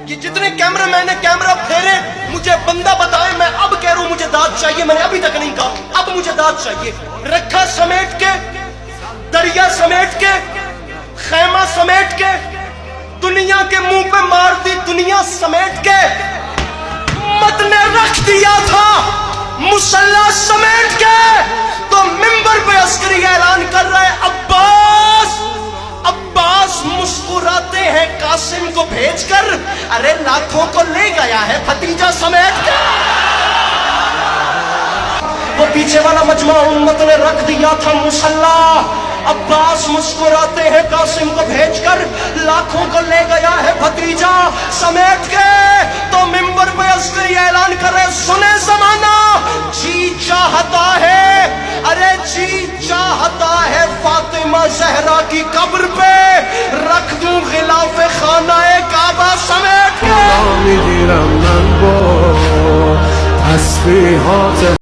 کہ جتنے کیمرہ میں نے کیمرہ پھیرے مجھے بندہ بتائے، میں اب کہہ رہا ہوں مجھے داد چاہیے، میں نے ابھی تک نہیں کہا، اب مجھے داد چاہیے۔ رکھا سمیٹ کے، دریا سمیٹ کے، خیمہ سمیٹ کے، دنیا کے منہ پہ مار دی دنیا سمیٹ کے، امت نے رکھ دیا تھا مسلح سمیٹ کے، تو منبر پہ عسکری اعلان کر رہا ہے عباس، عباس مسکراتے ہیں قاسم کو بھیج کر، ارے لاکھوں کو لے گیا ہے بھتیجا سمیٹ کے۔ وہ پیچھے والا مجمع امت نے رکھ دیا تھا مسلح، عباس مسکراتے ہیں قاسم کو بھیج کر، لاکھوں کو لے گیا ہے بھتیجا سمیٹ کے، تو منبر پہ عسکری اعلان کر رہے سنے زمانہ، جی چاہتا ہے، ارے جی چاہتا ہے فاطمہ زہرا کی قبر پہ رکھ دوں غلاف خانہ کعبہ سمیٹ کے۔